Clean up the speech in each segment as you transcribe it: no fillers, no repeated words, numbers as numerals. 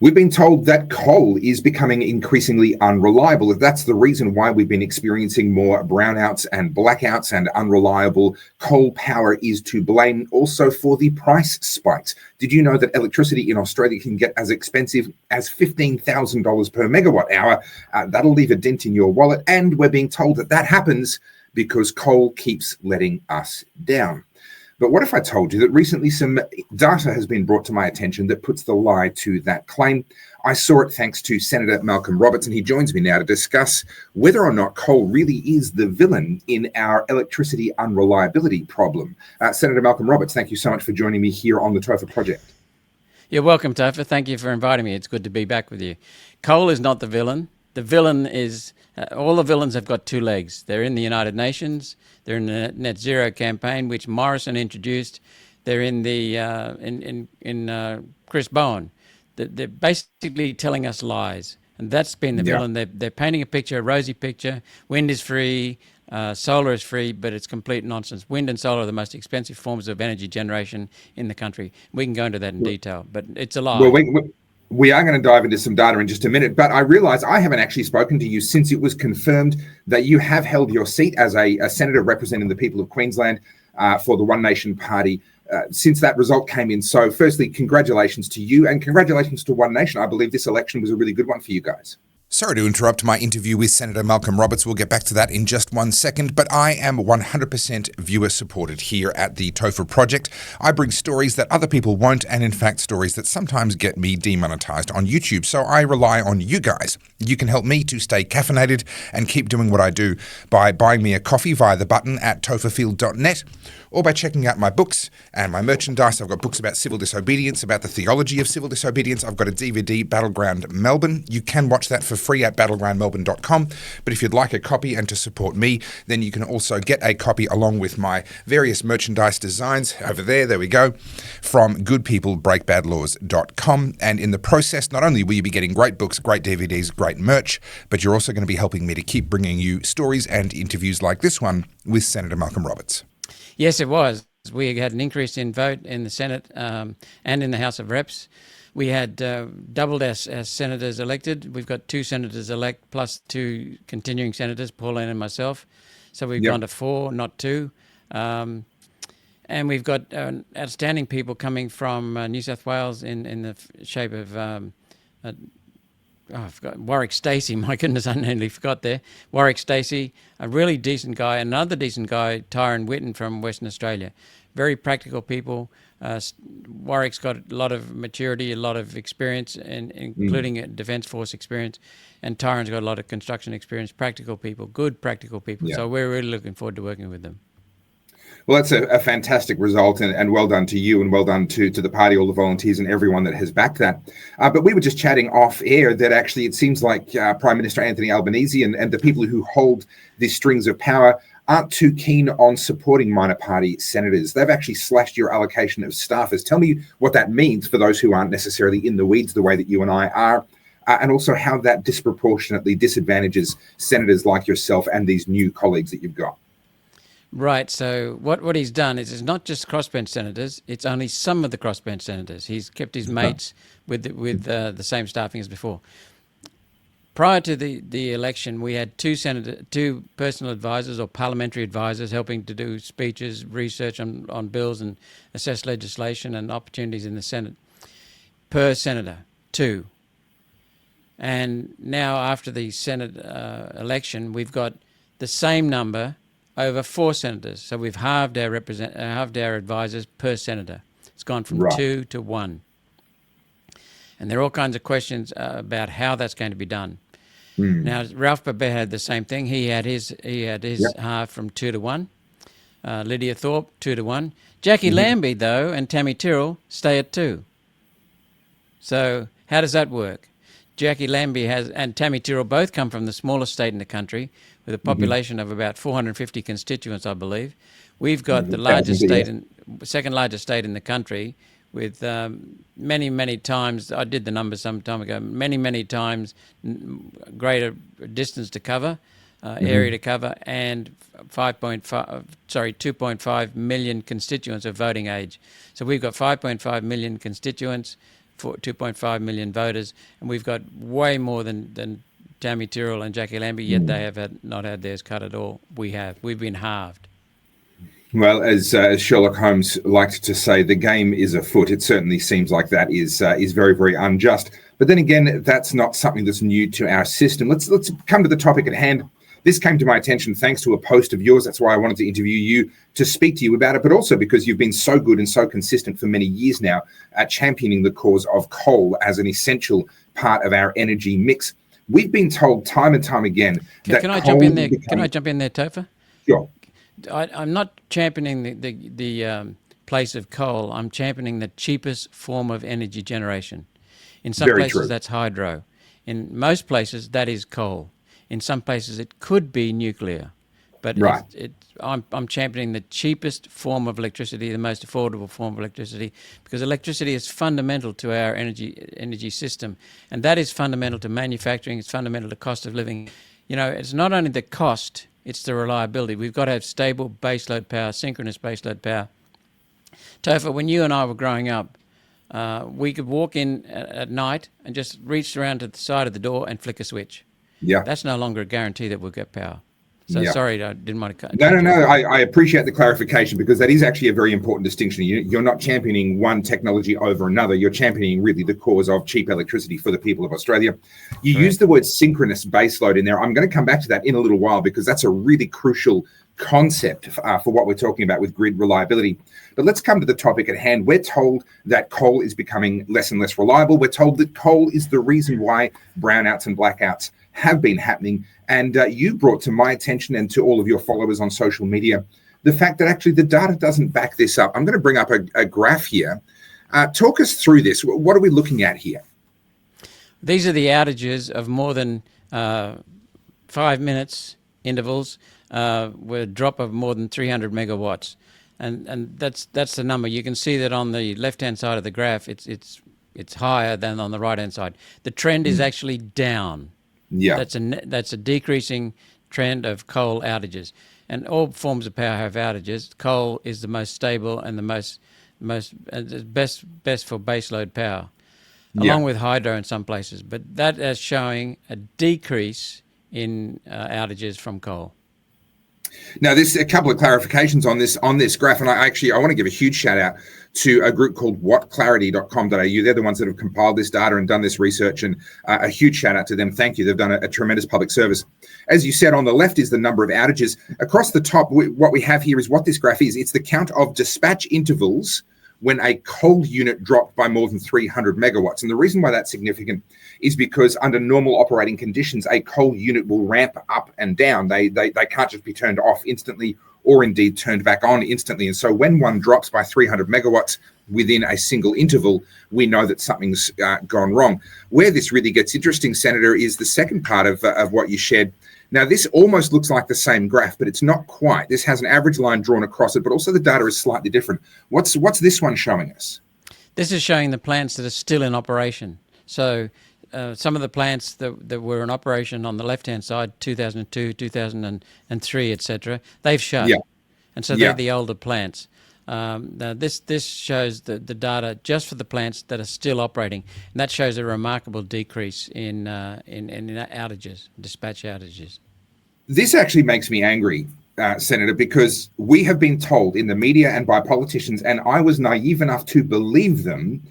We've been told that coal is becoming increasingly unreliable. That's the reason why we've been experiencing more brownouts and blackouts, and unreliable coal power is to blame also for the price spikes. Did you know that electricity in Australia can get as expensive as $15,000 per megawatt hour? That'll leave a dent in your wallet, and we're being told that that happens because coal keeps letting us down. But what if I told you that recently some data has been brought to my attention that puts the lie to that claim? I saw it thanks to Senator Malcolm Roberts, and he joins me now to discuss whether or not coal really is the villain in our electricity unreliability problem. Senator Malcolm Roberts, thank you so much for joining me here on the Topher Project. You're welcome, Topher. Thank you for inviting me. It's good to be back with you. Coal is not the villain. The villain is, all the villains have got two legs. They're in the United Nations. They're in the net zero campaign, which Morrison introduced. They're in the Chris Bowen. They're basically telling us lies, and that's been the villain. They're painting a picture, a rosy picture. Wind is free, solar is free, but it's complete nonsense. Wind and solar are the most expensive forms of energy generation in the country. We can go into that in detail, but it's a lie. Well, we are going to dive into some data in just a minute, but I realize I haven't actually spoken to you since it was confirmed that you have held your seat as a senator representing the people of Queensland for the One Nation Party since that result came in. So firstly, congratulations to you, and congratulations to One Nation. I believe this election was a really good one for you guys. Sorry to interrupt my interview with Senator Malcolm Roberts. We'll get back to that in just 1 second, but I am 100% viewer supported here at the Topher Project. I bring stories that other people won't, and in fact stories that sometimes get me demonetized on YouTube. So I rely on you guys. You can help me to stay caffeinated and keep doing what I do by buying me a coffee via the button at topherfield.net, or by checking out my books and my merchandise. I've got books about civil disobedience, about the theology of civil disobedience. I've got a DVD, Battleground Melbourne. You can watch that for free at battlegroundmelbourne.com. But if you'd like a copy and to support me, then you can also get a copy along with my various merchandise designs over there. There we go. From goodpeoplebreakbadlaws.com. And in the process, not only will you be getting great books, great DVDs, great merch, but you're also going to be helping me to keep bringing you stories and interviews like this one with Senator Malcolm Roberts. Yes, it was. We had an increase in vote in the Senate and in the House of Reps. We had doubled our senators elected. We've got 2 senators elect plus 2 continuing senators, Pauline and myself. So we've gone to 4, not 2. And we've got outstanding people coming from New South Wales in the shape of I forgot, Warwick Stacey. My goodness, I nearly forgot there. Warwick Stacey, a really decent guy. Another decent guy, Tyron Whitten from Western Australia. Very practical people. Warwick's got a lot of maturity, a lot of experience, including Defence Force experience. And Tyron's got a lot of construction experience. Practical people, good practical people. Yeah. So we're really looking forward to working with them. Well, that's a fantastic result, and well done to you, and well done to the party, all the volunteers and everyone that has backed that. But we were just chatting off air that actually it seems like Prime Minister Anthony Albanese and the people who hold these strings of power aren't too keen on supporting minor party senators. They've actually slashed your allocation of staffers. Tell me what that means for those who aren't necessarily in the weeds the way that you and I are, and also how that disproportionately disadvantages senators like yourself and these new colleagues that you've got. Right. So what he's done is it's not just crossbench senators. It's only some of the crossbench senators. He's kept his mates with the same staffing as before. Prior to the election, we had 2 personal advisors or parliamentary advisors helping to do speeches, research on bills and assess legislation and opportunities in the Senate. Per senator, 2. And now after the Senate election, we've got the same number over 4 senators. So we've halved our advisors per senator. It's gone from 2 to 1. And there are all kinds of questions about how that's going to be done. Now, Ralph Babet had the same thing. He had his half from 2 to 1. Lydia Thorpe, 2 to 1. Jackie Lambie, though, and Tammy Tyrrell stay at 2. So how does that work? Jackie Lambie and Tammy Tyrrell both come from the smallest state in the country, with a population of about 450 constituents, I believe. We've got the largest second largest state in the country, with many, many times, I did the numbers some time ago, many times greater distance to cover, area to cover, and 2.5 million constituents of voting age. So we've got 5.5 million constituents, 2.5 million voters, and we've got way more than Tammy Tyrrell and Jackie Lambie, yet they have not had theirs cut at all. We have. We've been halved. Well, as Sherlock Holmes liked to say, the game is afoot. It certainly seems like that is very, very unjust. But then again, that's not something that's new to our system. Let's come to the topic at hand. This came to my attention thanks to a post of yours. That's why I wanted to interview you, to speak to you about it, but also because you've been so good and so consistent for many years now at championing the cause of coal as an essential part of our energy mix. We've been told time and time again that can I coal jump in there? becoming... Can I jump in there, Topher? Sure. I'm not championing the place of coal. I'm championing the cheapest form of energy generation. In some Very places, true. that's hydro. In most places, that is coal. In some places, it could be nuclear. But Right. I'm championing the cheapest form of electricity, the most affordable form of electricity, because electricity is fundamental to our energy system. And that is fundamental to manufacturing. It's fundamental to cost of living. You know, it's not only the cost, it's the reliability. We've got to have stable baseload power, synchronous baseload power. Topher, when you and I were growing up, we could walk in at night and just reach around to the side of the door and flick a switch. Yeah. That's no longer a guarantee that we'll get power. So Yeah. sorry, I didn't want to cut. No. I appreciate the clarification, because that is actually a very important distinction. You're not championing one technology over another. You're championing really the cause of cheap electricity for the people of Australia. You use the word synchronous baseload in there. I'm going to come back to that in a little while, because that's a really crucial concept for what we're talking about with grid reliability. But let's come to the topic at hand. We're told that coal is becoming less and less reliable. We're told that coal is the reason why brownouts and blackouts have been happening. And you brought to my attention and to all of your followers on social media the fact that actually the data doesn't back this up. I'm going to bring up a graph here. Talk us through this. What are we looking at here? These are the outages of more than 5 minutes intervals with a drop of more than 300 megawatts. And that's the number. You can see that on the left-hand side of the graph, it's higher than on the right-hand side. The trend is actually down. Yeah. That's a decreasing trend of coal outages, and all forms of power have outages. Coal is the most stable and the most best for baseload power, along with hydro in some places. But that is showing a decrease in outages from coal. Now, there's a couple of clarifications on this graph, and I want to give a huge shout out to a group called whatclarity.com.au. They're the ones that have compiled this data and done this research, and a huge shout out to them. Thank you. They've done a tremendous public service. As you said, on the left is the number of outages. Across the top, what we have here is what this graph is. It's the count of dispatch intervals when a coal unit dropped by more than 300 megawatts. And the reason why that's significant is because under normal operating conditions, a coal unit will ramp up and down. They can't just be turned off instantly or indeed turned back on instantly. And so when one drops by 300 megawatts within a single interval, we know that something's gone wrong. Where this really gets interesting, Senator, is the second part of what you shared. Now, this almost looks like the same graph, but it's not quite. This has an average line drawn across it, but also the data is slightly different. What's this one showing us? This is showing the plants that are still in operation. So some of the plants that were in operation on the left-hand side, 2002, 2003, etc., they've shut. Yeah. And so they're the older plants. Now this shows the data just for the plants that are still operating, and that shows a remarkable decrease in outages, dispatch outages. This actually makes me angry, Senator, because we have been told in the media and by politicians, and I was naive enough to believe them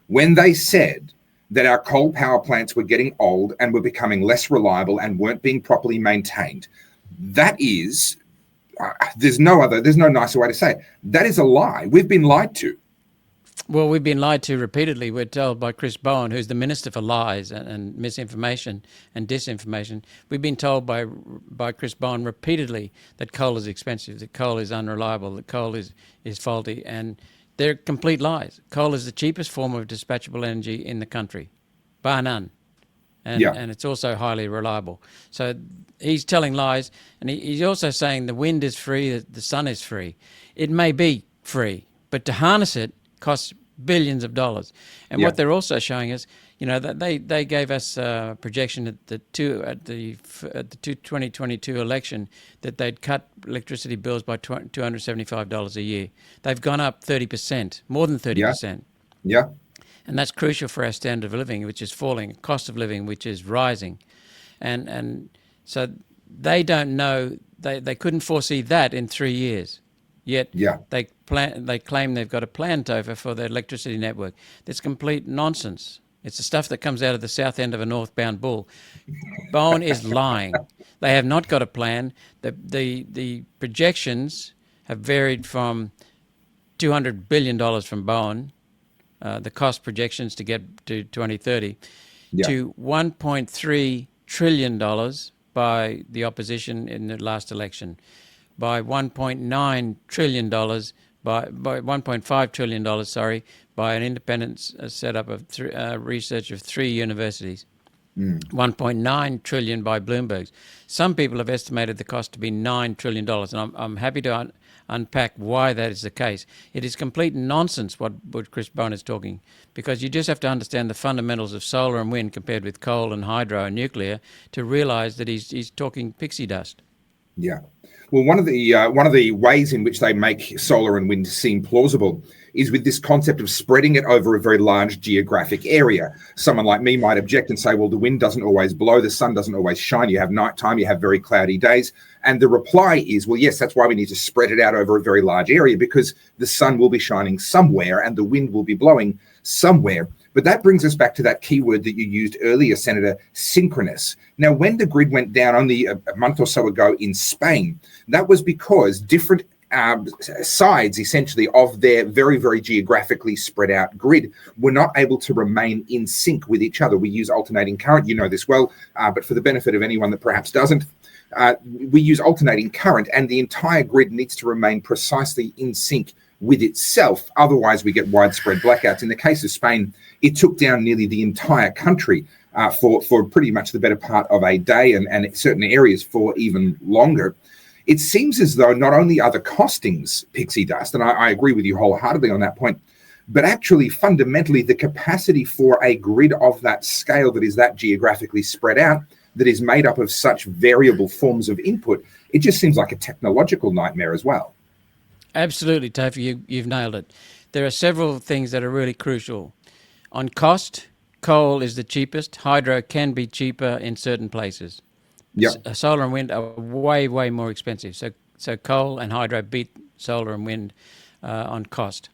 when they said that our coal power plants were getting old and were becoming less reliable and weren't being properly maintained. That is... there's no nicer way to say it. That is a lie. We've been lied to. Well, we've been lied to repeatedly. We're told by Chris Bowen, who's the Minister for Lies and Misinformation and Disinformation. We've been told by Chris Bowen repeatedly that coal is expensive, that coal is unreliable, that coal is faulty, and they're complete lies. Coal is the cheapest form of dispatchable energy in the country, bar none. And it's also highly reliable. So he's telling lies, and he's also saying the wind is free, the sun is free. It may be free, but to harness it costs billions of dollars. And what they're also showing us, that they gave us a projection at the 2022 election that they'd cut electricity bills by $275 a year. They've gone up 30%, more than 30%. Yeah. And that's crucial for our standard of living, which is falling, cost of living, which is rising. And so they don't know, they couldn't foresee that in 3 years. Yet Yeah. they claim they've got a plan, Topher, for their electricity network. That's complete nonsense. It's the stuff that comes out of the south end of a northbound bull. Bowen is lying. They have not got a plan. The projections have varied from $200 billion from Bowen, the cost projections to get to 2030, to $1.3 trillion by the opposition in the last election, by $1.9 trillion, by $1.5 trillion, by an independent setup of research of 3 universities. 1.9 trillion by Bloomberg's. Some people have estimated the cost to be $9 trillion, and I'm happy to unpack why that is the case. It is complete nonsense what Chris Bowen is talking, because you just have to understand the fundamentals of solar and wind compared with coal and hydro and nuclear to realize that he's talking pixie dust. Yeah. Well, one of the ways in which they make solar and wind seem plausible is with this concept of spreading it over a very large geographic area. Someone like me might object and say, well, the wind doesn't always blow, the sun doesn't always shine, you have nighttime, you have very cloudy days. And the reply is, well, yes, that's why we need to spread it out over a very large area, because the sun will be shining somewhere and the wind will be blowing somewhere. But that brings us back to that keyword that you used earlier, Senator, synchronous. Now, when the grid went down only a month or so ago in Spain, that was because different sides, essentially, of their very, very geographically spread out grid were not able to remain in sync with each other. We use alternating current, you know this well, but for the benefit of anyone that perhaps doesn't, we use alternating current, and the entire grid needs to remain precisely in sync with itself. Otherwise, we get widespread blackouts. In the case of Spain, it took down nearly the entire country for pretty much the better part of a day, and certain areas for even longer. It seems as though not only are the costings pixie dust, and I agree with you wholeheartedly on that point, but actually fundamentally the capacity for a grid of that scale that is that geographically spread out, that is made up of such variable forms of input, it just seems like a technological nightmare as well. Absolutely, Topher, you've nailed it. There are several things that are really crucial. On cost, coal is the cheapest. Hydro can be cheaper in certain places. Yep. Solar and wind are way, way more expensive. So coal and hydro beat solar and wind on cost.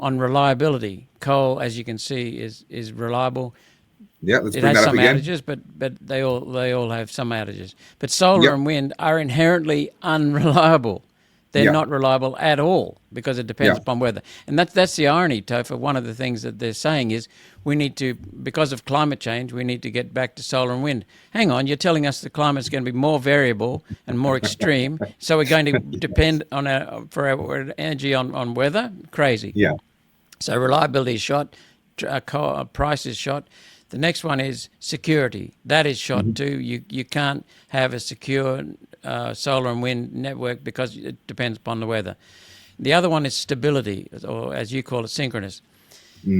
On reliability, coal, as you can see, is reliable. Yeah, let's it bring has that up some again. outages, but they all have some outages. But solar and wind are inherently unreliable. They're not reliable at all because it depends upon weather. And that's the irony, Topher. One of the things that they're saying is we need to, because of climate change, we need to get back to solar and wind. Hang on, you're telling us the climate's going to be more variable and more extreme, so we're going to depend on for our energy on weather? Crazy. Yeah. So reliability is shot, price is shot. The next one is security. That is shot too. You can't have a secure solar and wind network because it depends upon the weather. The other one is stability, or as you call it, synchronous.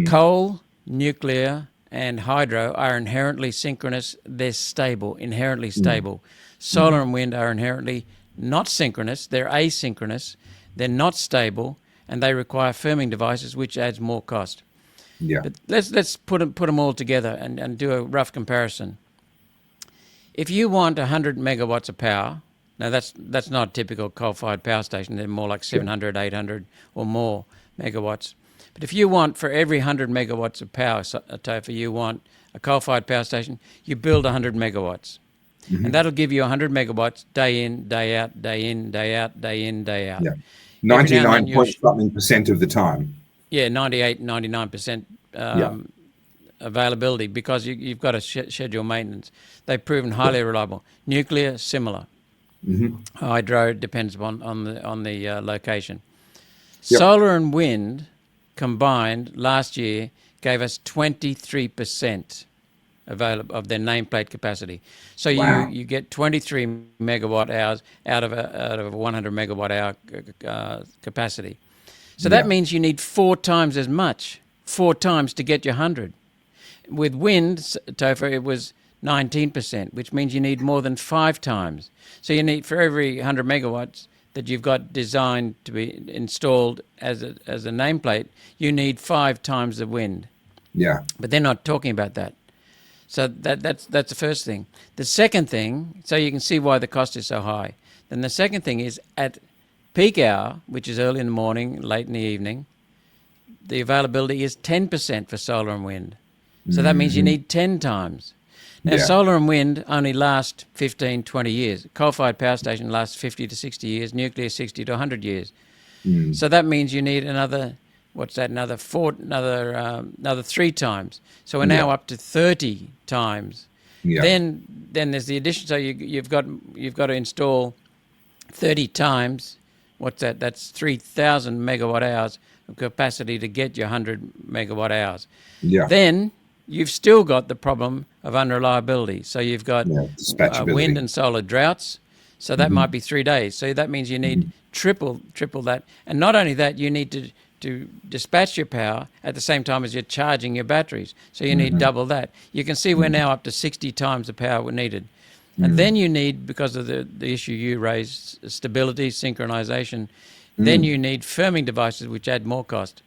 Coal, nuclear, and hydro are inherently synchronous. They're stable, inherently stable. Solar and wind are inherently not synchronous. They're asynchronous. They're not stable, and they require firming devices, which adds more cost. Yeah. But let's put them all together and do a rough comparison. If you want 100 megawatts of power, now that's not a typical coal-fired power station. They're more like 700, 800 or more megawatts. But if you want, for every 100 megawatts of power, Topher, you want a coal-fired power station, you build 100 megawatts. And that'll give you 100 megawatts day in, day out, day in, day out, day in, day out. Yeah. 99% of the time. Yeah, 98, 99% availability because you've got to schedule maintenance. They've proven highly reliable. Nuclear, similar. Hydro depends on the location. Solar and wind combined last year gave us 23% of their nameplate capacity. So you get 23 megawatt hours out of a 100 megawatt hour capacity. So that means you need 4 times as much, 4 times to get your 100. With wind, Topher, it was 19%, which means you need more than 5 times. So you need, for every 100 megawatts that you've got designed to be installed as a nameplate, you need 5 times the wind. Yeah. But they're not talking about that. So that's the first thing. The second thing, so you can see why the cost is so high. Then the second thing is at peak hour, which is early in the morning, late in the evening, the availability is 10% for solar and wind. So that means you need 10 times. Now, Yeah. solar and wind only last 15, 20 years. Coal-fired power station lasts 50 to 60 years, nuclear 60 to 100 years. So that means you need another, another 3 times. So we're now up to 30 times. Yeah. Then there's the addition. So you've got to install 30 times. That's 3,000 megawatt hours of capacity to get your 100 megawatt hours. Yeah. Then you've still got the problem of unreliability. So you've got Dispatchability. wind and solar droughts. So that might be 3 days. So that means you need triple that. And not only that, you need to dispatch your power at the same time as you're charging your batteries. So you need double that. You can see we're now up to 60 times the power we needed. And then you need, because of the issue you raised, stability, synchronization, then you need firming devices which add more cost.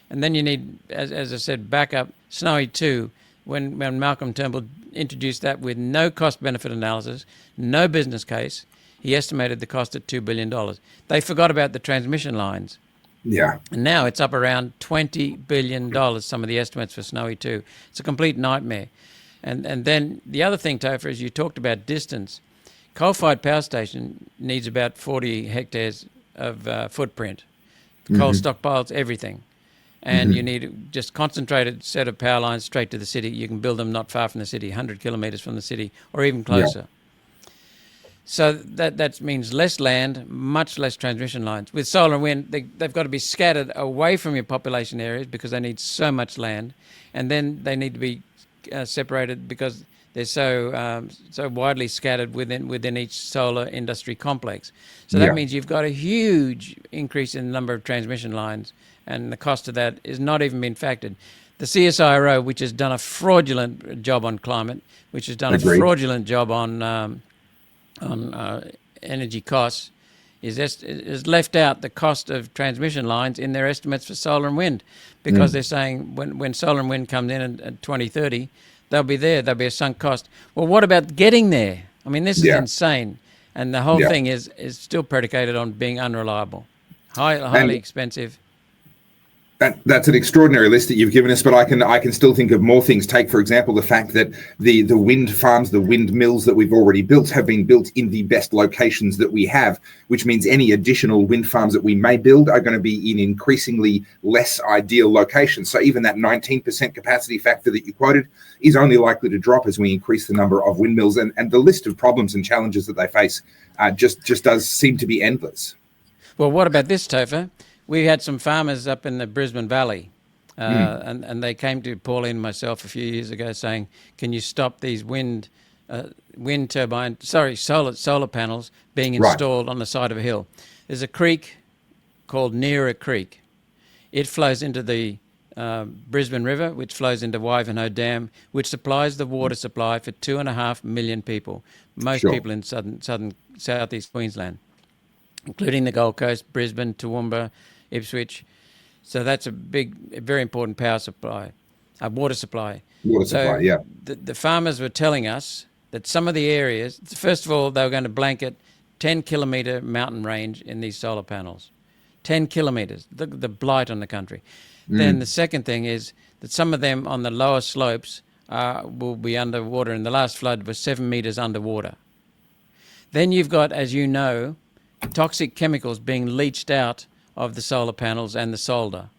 And then you need, as I said, backup. Snowy 2, when Malcolm Turnbull introduced that with no cost-benefit analysis, no business case, he estimated the cost at $2 billion. They forgot about the transmission lines. Yeah. And now it's up around $20 billion, some of the estimates for Snowy 2. It's a complete nightmare. And then the other thing, Topher, is you talked about distance. Coal-fired power station needs about 40 hectares of footprint. Coal stockpiles, everything. And you need just concentrated set of power lines straight to the city. You can build them not far from the city, 100 kilometres from the city, or even closer. Yeah. So that means less land, much less transmission lines. With solar and wind, they've got to be scattered away from your population areas because they need so much land. And then they need to be separated because they're so widely scattered within each solar industry complex. So that means you've got a huge increase in the number of transmission lines, and the cost of that is not even been factored. The CSIRO, which has done a fraudulent job on climate, which has done a fraudulent job on energy costs, is left out the cost of transmission lines in their estimates for solar and wind, because they're saying when solar and wind comes in at 2030, they'll be there. There'll be a sunk cost. Well, what about getting there? I mean, this is insane. And the whole thing is still predicated on being unreliable, highly expensive. That's an extraordinary list that you've given us, but I can still think of more things. Take, for example, the fact that the wind farms, the windmills that we've already built have been built in the best locations that we have, which means any additional wind farms that we may build are going to be in increasingly less ideal locations. So even that 19% capacity factor that you quoted is only likely to drop as we increase the number of windmills. And the list of problems and challenges that they face just does seem to be endless. Well, what about this, Topher? We had some farmers up in the Brisbane Valley, and they came to Pauline and myself a few years ago saying, can you stop these solar panels being installed on the side of a hill? There's a creek called Neera Creek. It flows into the Brisbane River, which flows into Wivenhoe Dam, which supplies the water supply for 2.5 million people, most people in southeast Queensland, including the Gold Coast, Brisbane, Toowoomba, Ipswich. So that's a very important power supply, water supply. The farmers were telling us that some of the areas, first of all, they were going to blanket 10-kilometre mountain range in these solar panels. 10 kilometres, the blight on the country. Then the second thing is that some of them on the lower slopes will be underwater, and the last flood was 7 metres underwater. Then you've got, as you know, toxic chemicals being leached out of the solar panels and the solder,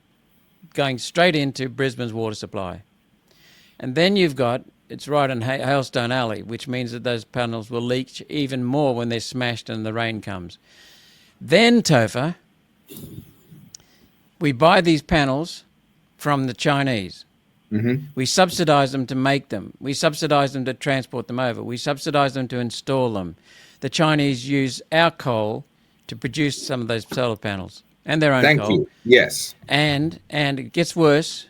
going straight into Brisbane's water supply. And then you've got, it's right in Hailstone Alley, which means that those panels will leach even more when they're smashed and the rain comes. Then, Topher, we buy these panels from the Chinese. We subsidise them to make them. We subsidise them to transport them over. We subsidise them to install them. The Chinese use our coal to produce some of those solar panels and their own coal. Thank you. Yes. And it gets worse.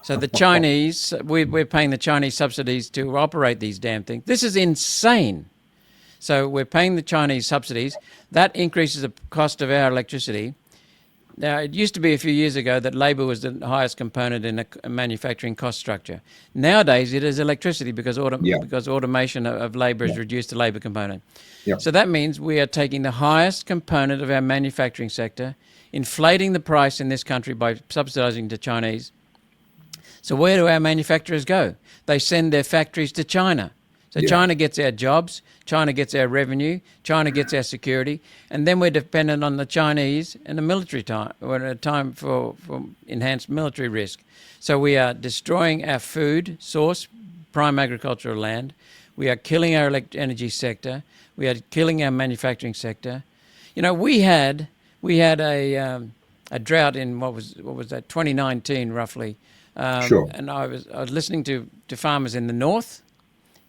So the Chinese, we're paying the Chinese subsidies to operate these damn things. This is insane. So we're paying the Chinese subsidies. That increases the cost of our electricity. Now, it used to be a few years ago that labour was the highest component in a manufacturing cost structure. Nowadays, it is electricity because automation of labour has reduced the labour component. Yeah. So that means we are taking the highest component of our manufacturing sector, inflating the price in this country by subsidising to Chinese. So where do our manufacturers go? They send their factories to China. So China gets our jobs, China gets our revenue, China gets our security, and then we're dependent on the Chinese and the military time. We're at a time for enhanced military risk. So we are destroying our food source, prime agricultural land. We are killing our energy sector. We are killing our manufacturing sector. You know, we had a drought in what was that 2019 roughly. And I was listening to farmers in the north,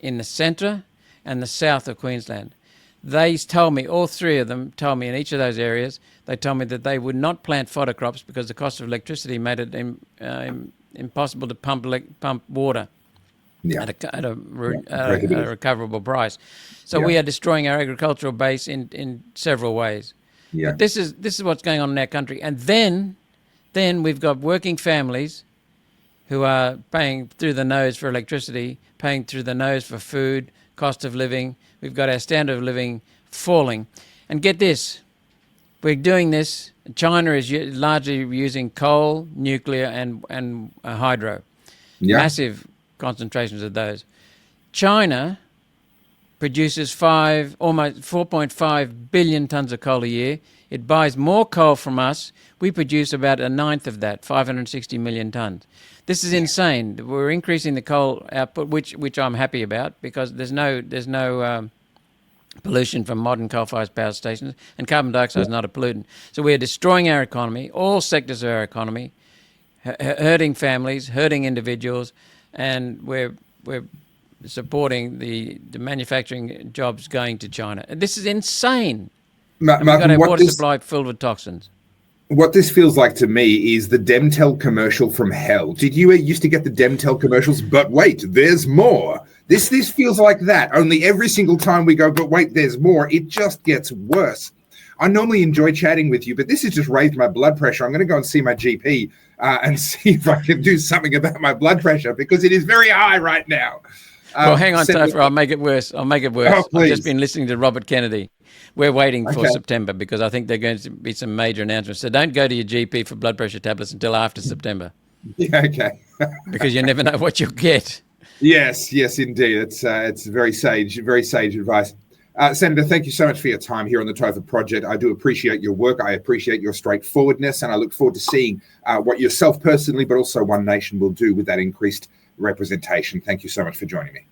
in the centre and the south of Queensland. They told me, all three of them told me in each of those areas, they told me that they would not plant fodder crops because the cost of electricity made it impossible to pump water at a recoverable price. So we are destroying our agricultural base in several ways. Yeah. But this is what's going on in our country. And then we've got working families who are paying through the nose for electricity, paying through the nose for food, cost of living. We've got our standard of living falling. And get this, we're doing this. China is largely using coal, nuclear, and hydro. Massive concentrations of those. China produces almost 4.5 billion tons of coal a year. It buys more coal from us. We produce about a ninth of that, 560 million tons. This is insane. We're increasing the coal output, which I'm happy about because there's no pollution from modern coal-fired power stations, and carbon dioxide is not a pollutant. So we're destroying our economy, all sectors of our economy, hurting families, hurting individuals, and we're supporting the manufacturing jobs going to China. This is insane. We've got our water supply filled with toxins. What this feels like to me is the Demtel commercial from hell. Did you used to get the Demtel commercials? But wait, there's more. This feels like that. Only every single time we go, but wait, there's more, it just gets worse. I normally enjoy chatting with you, but this has just raised my blood pressure. I'm going to go and see my GP and see if I can do something about my blood pressure because it is very high right now. Well, hang on, Topher. I'll make it worse. Oh, I've just been listening to Robert Kennedy. We're waiting for September because I think there are going to be some major announcements. So don't go to your GP for blood pressure tablets until after September. Yeah, okay. Because you never know what you'll get. Yes, indeed. It's very sage advice. Senator, thank you so much for your time here on the Topher Project. I do appreciate your work. I appreciate your straightforwardness, and I look forward to seeing what yourself personally, but also One Nation will do with that increased representation. Thank you so much for joining me.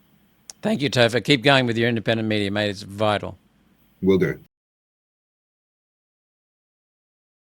Thank you, Topher. Keep going with your independent media, mate. It's vital. Will do.